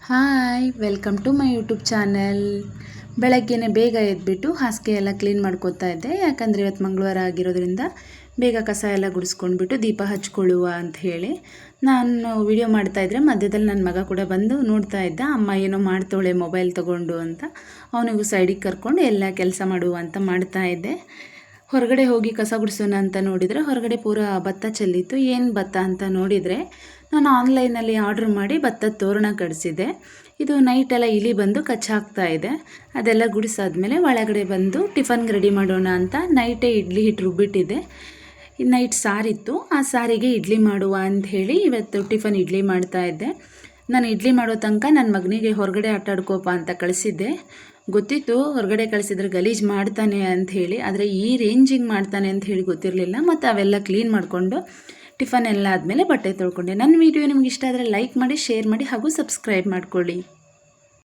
Hi welcome to my YouTube channel. ಬೆಳಗ್ಗೆನೇ ಬೇಗ ಎದ್ಬಿಟ್ಟು ಹಾಸಿಗೆ ಎಲ್ಲ ಕ್ಲೀನ್ ಮಾಡ್ಕೋತಾ ಇದ್ದೆ. ಯಾಕಂದರೆ ಇವತ್ತು ಮಂಗಳವಾರ ಆಗಿರೋದ್ರಿಂದ ಬೇಗ ಕಸ ಎಲ್ಲ ಗುಡಿಸ್ಕೊಂಡ್ಬಿಟ್ಟು ದೀಪ ಹಚ್ಕೊಳ್ಳುವ ಅಂತ ಹೇಳಿ ನಾನು ವಿಡಿಯೋ ಮಾಡ್ತಾಯಿದ್ರೆ ಮಧ್ಯದಲ್ಲಿ ನನ್ನ ಮಗ ಕೂಡ ಬಂದು ನೋಡ್ತಾ ಇದ್ದ. ಅಮ್ಮ ಏನೋ ಮಾಡ್ತೋಳೆ ಮೊಬೈಲ್ ತೊಗೊಂಡು ಅಂತ. ಅವನಿಗೂ ಸೈಡಿಗೆ ಕರ್ಕೊಂಡು ಎಲ್ಲ ಕೆಲಸ ಮಾಡುವ ಅಂತ ಮಾಡ್ತಾ ಇದ್ದೆ. ಹೊರಗಡೆ ಹೋಗಿ ಕಸ ಗುಡಿಸೋಣ ಅಂತ ನೋಡಿದರೆ ಹೊರಗಡೆ ಪೂರ ಭತ್ತ ಚೆಲ್ಲಿತ್ತು. ಏನು ಭತ್ತ ಅಂತ ನೋಡಿದರೆ ನಾನು ಆನ್ಲೈನಲ್ಲಿ ಆರ್ಡ್ರ್ ಮಾಡಿ ಭತ್ತದ ತೋರಣ ಕಳಿಸಿದ್ದೆ. ಇದು ನೈಟೆಲ್ಲ ಇಲಿ ಬಂದು ಕಚ್ಚಾಕ್ತಾ ಇದೆ. ಅದೆಲ್ಲ ಗುಡಿಸಾದ್ಮೇಲೆ ಒಳಗಡೆ ಬಂದು ಟಿಫನ್ಗೆ ರೆಡಿ ಮಾಡೋಣ ಅಂತ ನೈಟೇ ಇಡ್ಲಿ ಹಿಟ್ಟು ರುಬ್ಬಿಟ್ಟಿದ್ದೆ. ನೈಟ್ ಸಾರಿತ್ತು, ಆ ಸಾರಿಗೆ ಇಡ್ಲಿ ಮಾಡುವ ಅಂತ ಹೇಳಿ ಇವತ್ತು ಟಿಫನ್ ಇಡ್ಲಿ ಮಾಡ್ತಾಯಿದ್ದೆ. ನಾನು ಇಡ್ಲಿ ಮಾಡೋ ತನಕ ನನ್ನ ಮಗನಿಗೆ ಹೊರಗಡೆ ಆಟ ಆಡ್ಕೋಪ ಅಂತ ಕಳಿಸಿದ್ದೆ. ಗೊತ್ತಿತ್ತು ಹೊರಗಡೆ ಕಳಿಸಿದ್ರೆ ಗಲೀಜು ಮಾಡ್ತಾನೆ ಅಂತ ಹೇಳಿ, ಆದರೆ ಈ ರೇಂಜಿಗೆ ಮಾಡ್ತಾನೆ ಅಂತ ಹೇಳಿ ಗೊತ್ತಿರಲಿಲ್ಲ. ಮತ್ತು ಅವೆಲ್ಲ ಕ್ಲೀನ್ ಮಾಡಿಕೊಂಡು ಟಿಫನ್ ಎಲ್ಲ ಆದಮೇಲೆ ಬಟ್ಟೆ ತೊಳ್ಕೊಂಡೆ. ನನ್ನ ವಿಡಿಯೋ ನಿಮ್ಗೆ ಇಷ್ಟ ಆದರೆ ಲೈಕ್ ಮಾಡಿ, ಶೇರ್ ಮಾಡಿ ಹಾಗೂ ಸಬ್ಸ್ಕ್ರೈಬ್ ಮಾಡ್ಕೊಳ್ಳಿ.